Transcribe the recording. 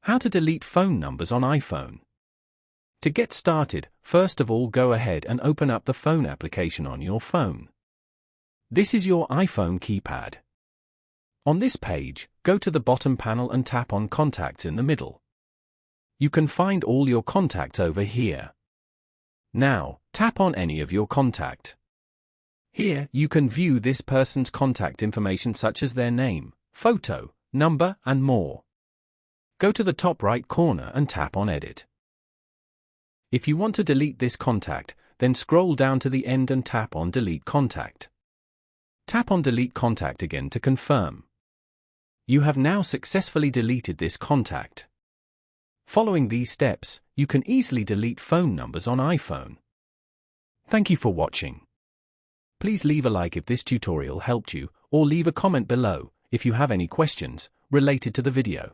How to delete phone numbers on iPhone. To get started, first of all go ahead and open up the phone application on your phone. This is your iPhone keypad. On this page, go to the bottom panel and tap on Contacts in the middle. You can find all your contacts over here. Now, tap on any of your contact. Here, you can view this person's contact information such as their name, photo, number, and more. Go to the top right corner and tap on Edit. If you want to delete this contact, then scroll down to the end and tap on Delete Contact. Tap on Delete Contact again to confirm. You have now successfully deleted this contact. Following these steps, you can easily delete phone numbers on iPhone. Thank you for watching. Please leave a like if this tutorial helped you, or leave a comment below if you have any questions related to the video.